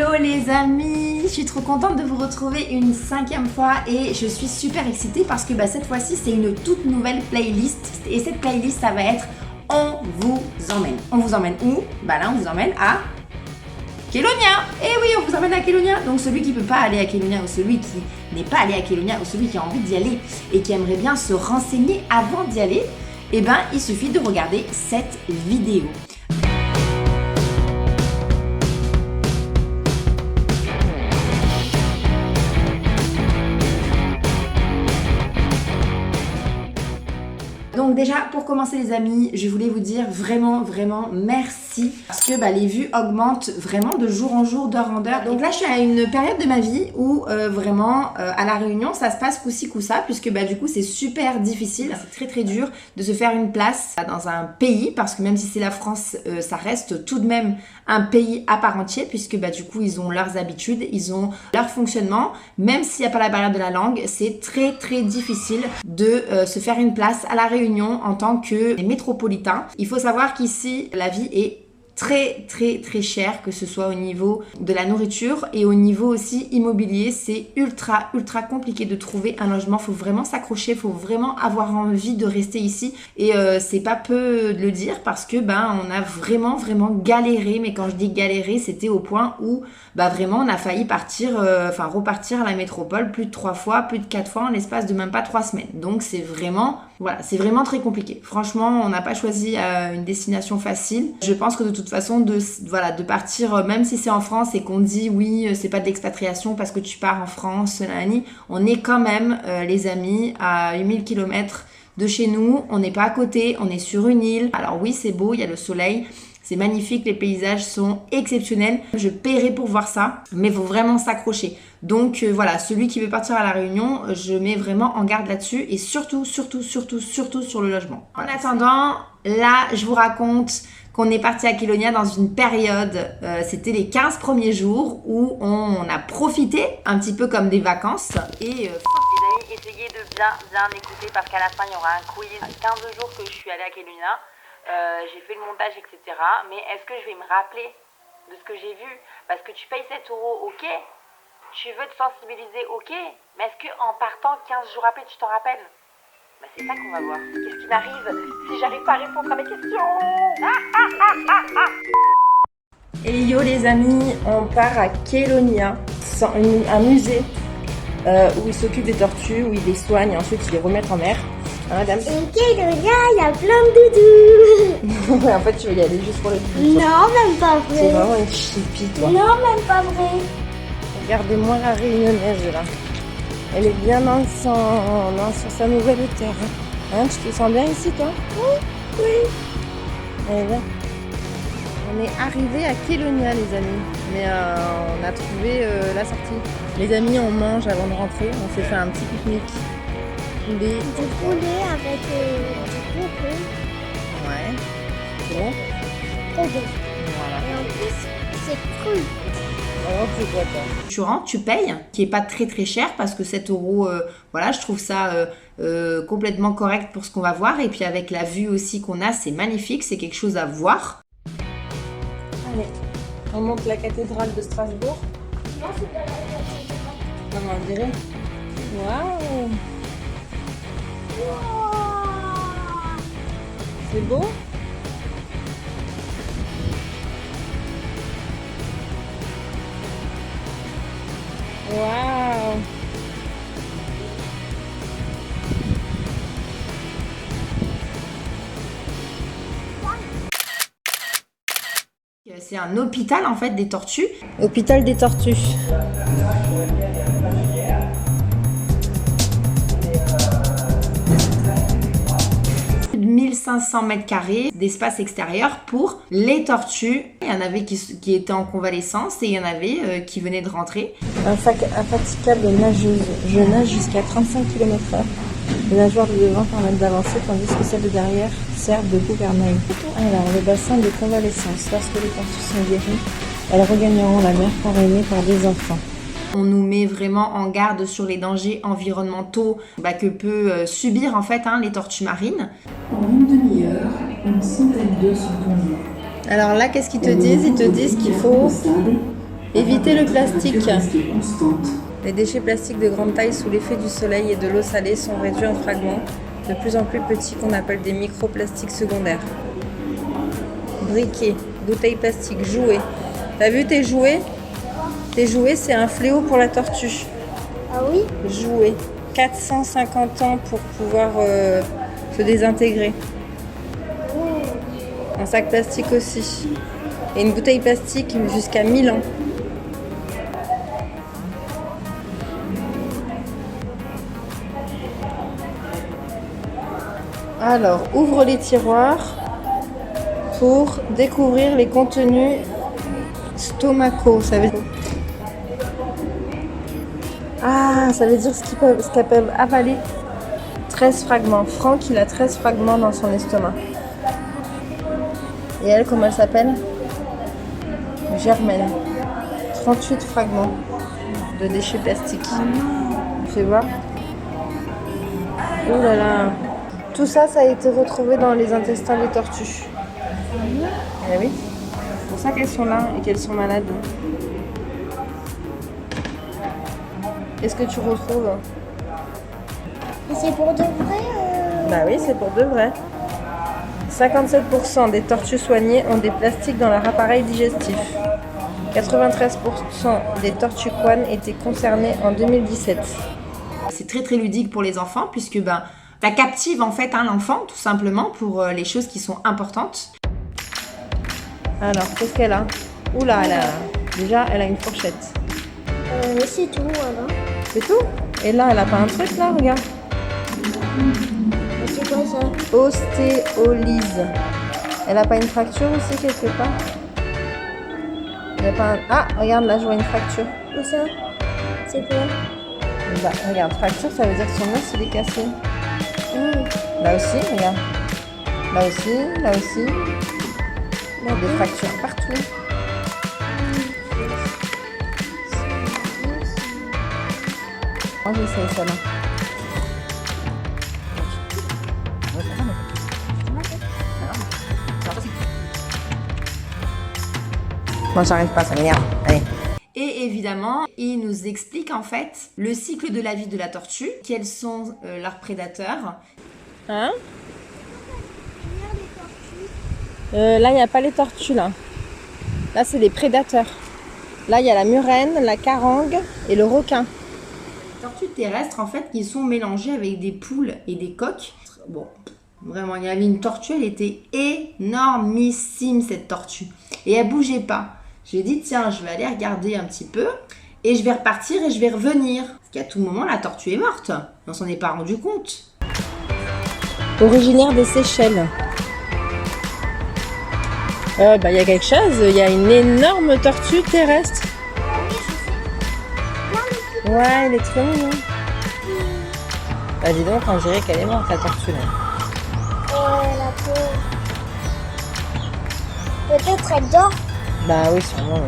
Hello les amis, je suis trop contente de vous retrouver une 5e fois et je suis super excitée parce que cette fois-ci c'est une toute nouvelle playlist et cette playlist ça va être On vous emmène. On vous emmène où? Là on vous emmène à Kélonia. Eh oui, on vous emmène à Kélonia. Donc celui qui peut pas aller à Kélonia ou celui qui n'est pas allé à Kélonia ou celui qui a envie d'y aller et qui aimerait bien se renseigner avant d'y aller, il suffit de regarder cette vidéo. Donc déjà, pour commencer les amis, je voulais vous dire vraiment merci parce que les vues augmentent vraiment de jour en jour, d'heure en heure. Donc là, je suis à une période de ma vie où vraiment à La Réunion, ça se passe coup-ci coup-ça puisque du coup, c'est super difficile, c'est très dur de se faire une place dans un pays parce que même si c'est la France, ça reste tout de même un pays à part entière puisque du coup, ils ont leurs habitudes, ils ont leur fonctionnement. Même s'il n'y a pas la barrière de la langue, c'est très difficile de se faire une place à La Réunion en tant que métropolitain. Il faut savoir qu'ici, la vie est très chère, que ce soit au niveau de la nourriture et au niveau aussi immobilier. C'est ultra compliqué de trouver un logement. Faut vraiment s'accrocher, faut vraiment avoir envie de rester ici et c'est pas peu de le dire parce que on a vraiment galéré. Mais quand je dis galérer, c'était au point où vraiment on a failli repartir à la métropole plus de 3 fois, plus de 4 fois en l'espace de même pas 3 semaines. Donc c'est vraiment très compliqué. Franchement, on n'a pas choisi une destination facile. Je pense que de toute façon, de partir, même si c'est en France et qu'on dit oui, c'est pas de l'expatriation parce que tu pars en France, on est quand même, les amis, à 8000 km de chez nous. On n'est pas à côté, on est sur une île. Alors oui, c'est beau, il y a le soleil. C'est magnifique, les paysages sont exceptionnels. Je paierai pour voir ça, mais il faut vraiment s'accrocher. Donc celui qui veut partir à La Réunion, je mets vraiment en garde là-dessus et surtout sur le logement. En attendant, là, je vous raconte qu'on est parti à Kélonia dans une période, c'était les 15 premiers jours où on a profité un petit peu comme des vacances et les amis, essayez de bien écouter parce qu'à la fin il y aura un quiz. 15 jours que je suis allée à Kélonia. J'ai fait le montage, etc. Mais est-ce que je vais me rappeler de ce que j'ai vu? Parce que tu payes 7 €, ok. Tu veux te sensibiliser, ok. Mais est-ce qu'en partant 15 jours après, tu t'en rappelles? C'est ça qu'on va voir. Qu'est-ce qui m'arrive si j'arrive pas à répondre à mes questions? Et yo les amis, on part à Kélonia, un musée où ils s'occupent des tortues, où ils les soignent et ensuite ils les remettent en mer. Madame. Et Kélonia, il y a plein de doudous. En fait, tu veux y aller juste pour le doudou. Non, même pas vrai. C'est vraiment une chipie, toi. Non, même pas vrai. Regardez-moi la réunionnaise, là. Elle est bien dans sa nouvelle terre. Tu te sens bien ici, toi? Oui. Allez, viens. On est arrivé à Kélonia, les amis. Mais on a trouvé la sortie. Les amis, on mange avant de rentrer. On s'est fait un petit pique-nique. Du poulet avec du coco. Ouais. C'est bon? Trop bon. Voilà. Et en plus, c'est cru. Alors, c'est quoi, toi? Tu rentres, tu payes, qui est pas très cher parce que 7 €, je trouve ça complètement correct pour ce qu'on va voir. Et puis avec la vue aussi qu'on a, c'est magnifique, c'est quelque chose à voir. Allez, on monte la cathédrale de Strasbourg. Non, c'est pas la cathédrale. Non, on dirait. Waouh! C'est beau? Waouh! C'est un hôpital en fait des tortues. Hôpital des tortues. 1500 mètres carrés d'espace extérieur pour les tortues. Il y en avait qui étaient en convalescence et il y en avait qui venaient de rentrer. Infatigable nageuse. Je nage jusqu'à 35 km/h. Les nageoires de devant permettent d'avancer tandis que celles de derrière servent de gouvernail. Alors, le bassin de convalescence. Lorsque les tortues sont guéries, elles regagneront la mer parrainées par des enfants. On nous met vraiment en garde sur les dangers environnementaux que peut subir en fait les tortues marines. En une demi-heure, une centaine d'œufs sont pondus. Alors là, qu'est-ce qu'ils te disent? Ils te disent qu'il faut Évitez le plastique. Les déchets plastiques de grande taille sous l'effet du soleil et de l'eau salée sont réduits en fragments de plus en plus petits qu'on appelle des microplastiques secondaires. Briquets, bouteilles plastiques, jouets. T'as vu tes jouets? Tes jouets, c'est un fléau pour la tortue. Ah oui? Jouets. 450 ans pour pouvoir se désintégrer. Un sac plastique aussi. Et une bouteille plastique jusqu'à 1000 ans. Alors, ouvre les tiroirs pour découvrir les contenus stomacaux. Ça veut dire... Ah, ça veut dire ce qu'elles peuvent avaler. 13 fragments. Franck, il a 13 fragments dans son estomac. Et elle, comment elle s'appelle? Germaine. 38 fragments de déchets plastiques. Fais voir. Oh là là. Tout ça, ça a été retrouvé dans les intestins des tortues. Eh oui. C'est pour ça qu'elles sont là et qu'elles sont malades. Qu'est-ce que tu retrouves? Et c'est pour de vrai Bah oui, c'est pour de vrai. 57% des tortues soignées ont des plastiques dans leur appareil digestif. 93% des tortues couanes étaient concernées en 2017. C'est très très ludique pour les enfants puisque ça captive en fait l'enfant tout simplement pour les choses qui sont importantes. Alors, qu'est-ce qu'elle a? Oula, déjà, elle a une fourchette. Mais c'est tout, alors. C'est tout? Et là, elle a pas un truc là, regarde. Mais c'est quoi ça? Ostéolyse. Elle a pas une fracture aussi quelque part? Il y a pas un... Ah, regarde, là, je vois une fracture. Où ça? C'est quoi? Bah, regarde, fracture, ça veut dire que son os, il est cassé. Là aussi, regarde. Là aussi, là aussi. Il y a des fractures partout. Moi, j'essaie celle-là. Moi, j'arrive pas, ça m'énerve. Allez. Et évidemment, il nous explique en fait le cycle de la vie de la tortue, quels sont leurs prédateurs. Hein? Là, il n'y a pas les tortues, là. Là, c'est les prédateurs. Là, il y a la murène, la carangue et le requin. Les tortues terrestres, en fait, qui sont mélangées avec des poules et des coqs. Bon, vraiment, il y avait une tortue, elle était énormissime, cette tortue. Et elle bougeait pas. J'ai dit, tiens, je vais aller regarder un petit peu et je vais repartir et je vais revenir. Parce qu'à tout moment, la tortue est morte. On s'en est pas rendu compte. Originaire des Seychelles. Il y a quelque chose, il y a une énorme tortue terrestre. Ouais, elle est trop mignonne. Bah dis donc, on dirait qu'elle est morte, la tortue là. La pauvre. Peut-être elle dort. Bah oui, sûrement.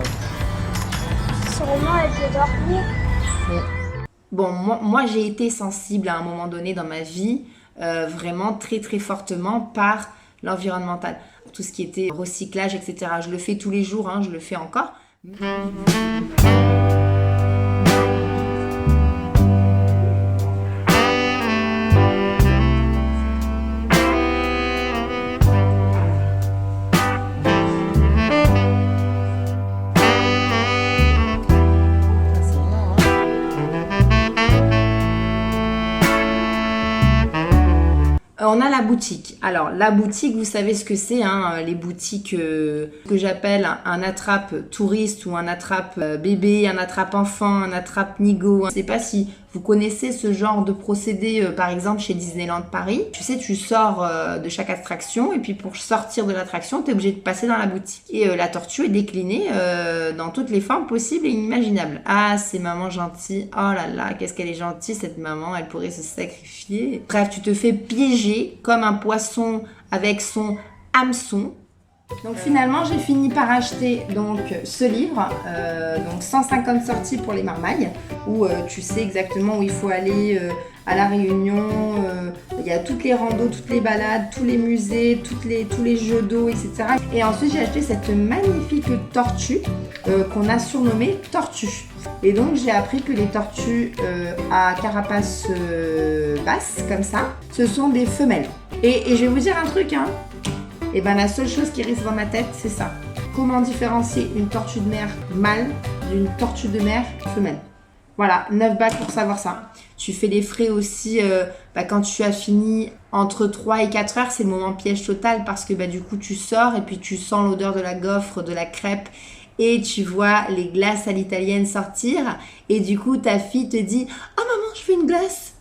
Sûrement elle peut dormir. Bon, moi j'ai été sensible à un moment donné dans ma vie, vraiment très très fortement par l'environnemental. Tout ce qui était recyclage, etc. Je le fais tous les jours, je le fais encore. On a la boutique. Alors, la boutique, vous savez ce que c'est, les boutiques que j'appelle un attrape touriste ou un attrape bébé, un attrape enfant, un attrape nigo. Je ne sais pas si vous connaissez ce genre de procédé, par exemple, chez Disneyland Paris. Tu sais, tu sors de chaque attraction et puis pour sortir de l'attraction, tu es obligé de passer dans la boutique. Et la tortue est déclinée dans toutes les formes possibles et inimaginables. Ah, c'est maman gentille. Oh là là, qu'est-ce qu'elle est gentille, cette maman. Elle pourrait se sacrifier. Bref, tu te fais piéger comme un poisson avec son hameçon. Donc finalement, j'ai fini par acheter donc ce livre, donc 150 sorties pour les marmailles, où tu sais exactement où il faut aller à La Réunion. Il y a toutes les randos, toutes les balades, tous les musées, tous les jeux d'eau, etc. Et ensuite, j'ai acheté cette magnifique tortue qu'on a surnommée Tortue. Et donc, j'ai appris que les tortues à carapace basse, comme ça, ce sont des femelles. Et je vais vous dire un truc, hein. Et ben la seule chose qui reste dans ma tête, c'est ça. Comment différencier une tortue de mer mâle d'une tortue de mer femelle? Voilà, 9 balles pour savoir ça. Tu fais les frais aussi quand tu as fini entre 3 et 4 heures, c'est le moment piège total parce que du coup tu sors et puis tu sens l'odeur de la gaufre, de la crêpe et tu vois les glaces à l'italienne sortir et du coup ta fille te dit « Oh maman, je fais une glace !»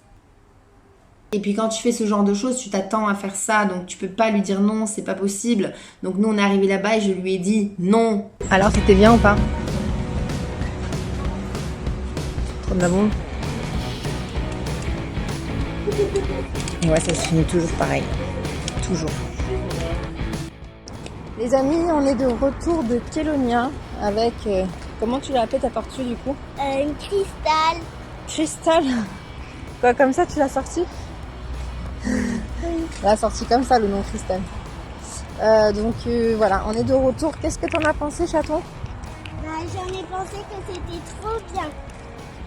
Et puis quand tu fais ce genre de choses, tu t'attends à faire ça, donc tu peux pas lui dire non, c'est pas possible. Donc nous on est arrivé là-bas et je lui ai dit non. Alors c'était bien ou pas? Trop de la bombe. Ouais, ça se finit toujours pareil. Toujours. Les amis, on est de retour de Kélonia avec... comment tu l'as appelée ta tortue du coup? Une cristal. Cristal. Quoi, comme ça tu l'as sorti? Elle a sorti comme ça le nom Cristal. Donc voilà, on est de retour. Qu'est-ce que t'en as pensé, chaton? J'en ai pensé que c'était trop bien.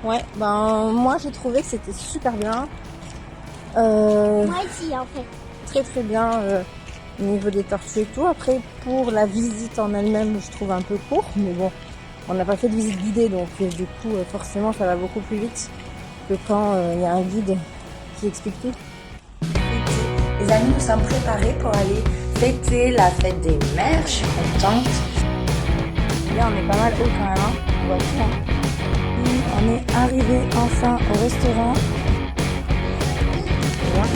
Ouais, moi j'ai trouvé que c'était super bien. Moi aussi en fait. Très très bien au niveau des tortues et tout. Après pour la visite en elle-même, je trouve un peu court, mais bon, on n'a pas fait de visite guidée, donc du coup forcément ça va beaucoup plus vite que quand il y a un guide qui explique tout. Les amis, nous sommes préparés pour aller fêter la fête des mères. Je suis contente. Là, on est pas mal haut quand même, hein. On voit tout, hein. On est arrivé enfin au restaurant. Voilà.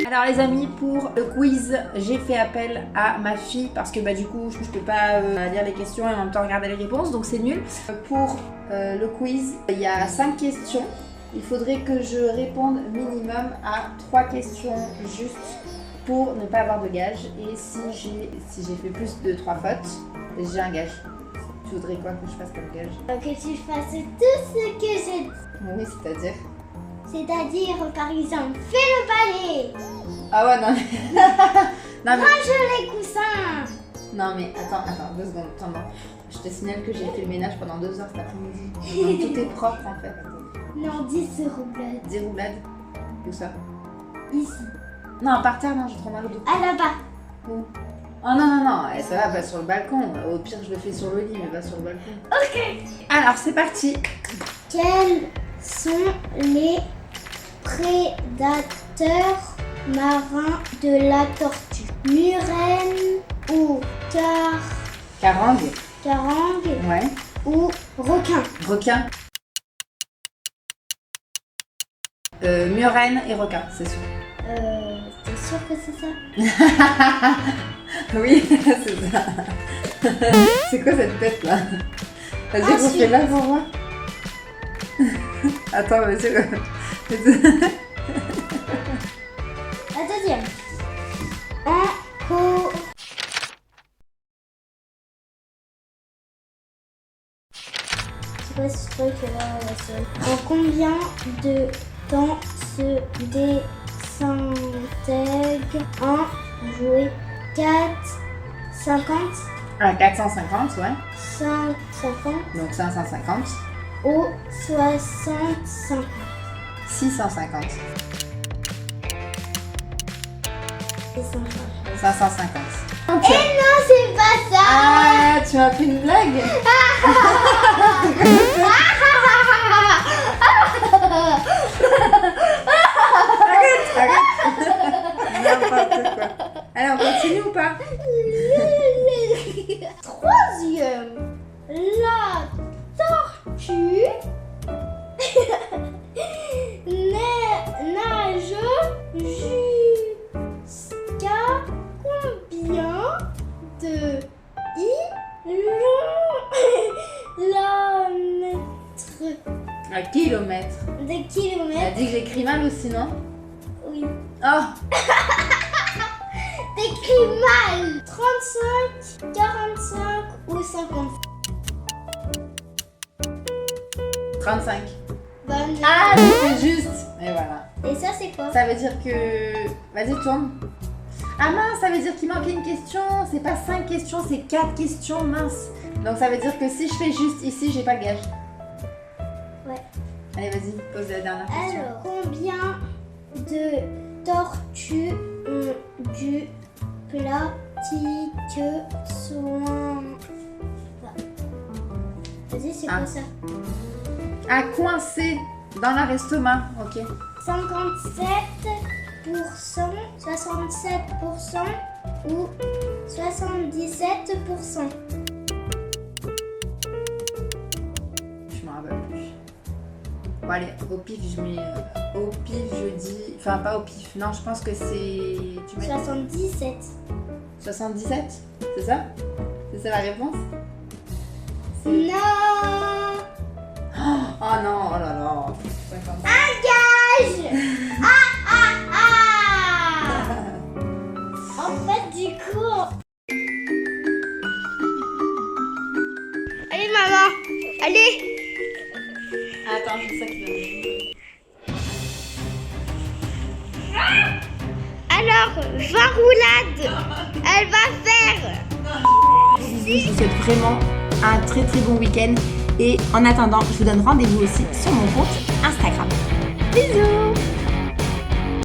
Alors les amis, pour le quiz, j'ai fait appel à ma fille parce que du coup je peux pas lire les questions et en même temps regarder les réponses, donc c'est nul. Pour le quiz, il y a 5 questions. Il faudrait que je réponde minimum à 3 questions justes pour ne pas avoir de gage. Et si j'ai fait plus de 3 fautes, j'ai un gage. Tu voudrais quoi que je fasse comme gage? Que tu fasses tout ce que j'ai dit. Oui, c'est-à-dire? C'est-à-dire, par exemple, fais le balai. Ah ouais, non mais... non, mais... Range les coussins. Non mais attends, 2 secondes, attends, non. Je te signale que j'ai fait le ménage pendant 2 heures cet après-midi. Donc tout est propre en fait. Non, 10 roulades. 10 roulades. Où ça? Ici. Non, par terre, non, j'ai trop mal au dos. Ah là-bas. Où? Oh non, ça va, pas sur le balcon. Au pire, je le fais sur le lit, mais pas sur le balcon. Ok. Alors, c'est parti. Quels sont les prédateurs marins de la tortue? Murène ou Carangue. carangue Ouais. ou requin? Requin. Murène et requin, c'est sûr. T'es sûr que c'est ça? Oui, c'est ça. C'est quoi cette tête là? Vas-y, refais là pour moi. Attends, vas-y. La deuxième. En C'est quoi ce truc là, la seule? En combien de temps se désintègre un jouet? 450, Ah, 450, ouais. 550 Donc 550. ou 65? 650. 550. 550. Eh non, c'est pas ça! Ah, tu m'as fait une blague? Arrête. N'importe quoi. Allez, on continue ou pas? Troisième, la tortue nage jusqu'à combien de kilomètres? Un kilomètre. De Elle a kilomètres? dit que j'écris mal aussi, non? Ah, T'écris mal. 35, 45 ou 50. 35. Bonne. Ah, c'est juste. Et voilà. Et ça, c'est quoi? Ça veut dire que... Vas-y, tourne. Ah mince, ça veut dire qu'il manquait une question. C'est pas 5 questions, c'est 4 questions, mince. Donc ça veut dire que si je fais juste ici, j'ai pas le gage. Ouais. Allez, vas-y, pose la dernière question. Alors, combien de tortues ont du plastique soin? Vas-y, c'est Ah. quoi ça? À coincer dans leur estomac. Ok. 57%, 67% ou 77%? Je m'en rappelle plus. Bon, allez, au pif, je mets. Au pif, je dis. Enfin, pas au pif. Non, je pense que c'est. Tu mets 77. 77. C'est ça? C'est ça la réponse? Non! Oh non, oh là là. 50. Gage! En fait, du coup... Allez, maman! Allez! Attends, je sais ça qui va. Alors, 20 roulades, elle va faire. Je vous souhaite vraiment un très très bon week-end. Et en attendant, je vous donne rendez-vous aussi sur mon compte Instagram. Bisous!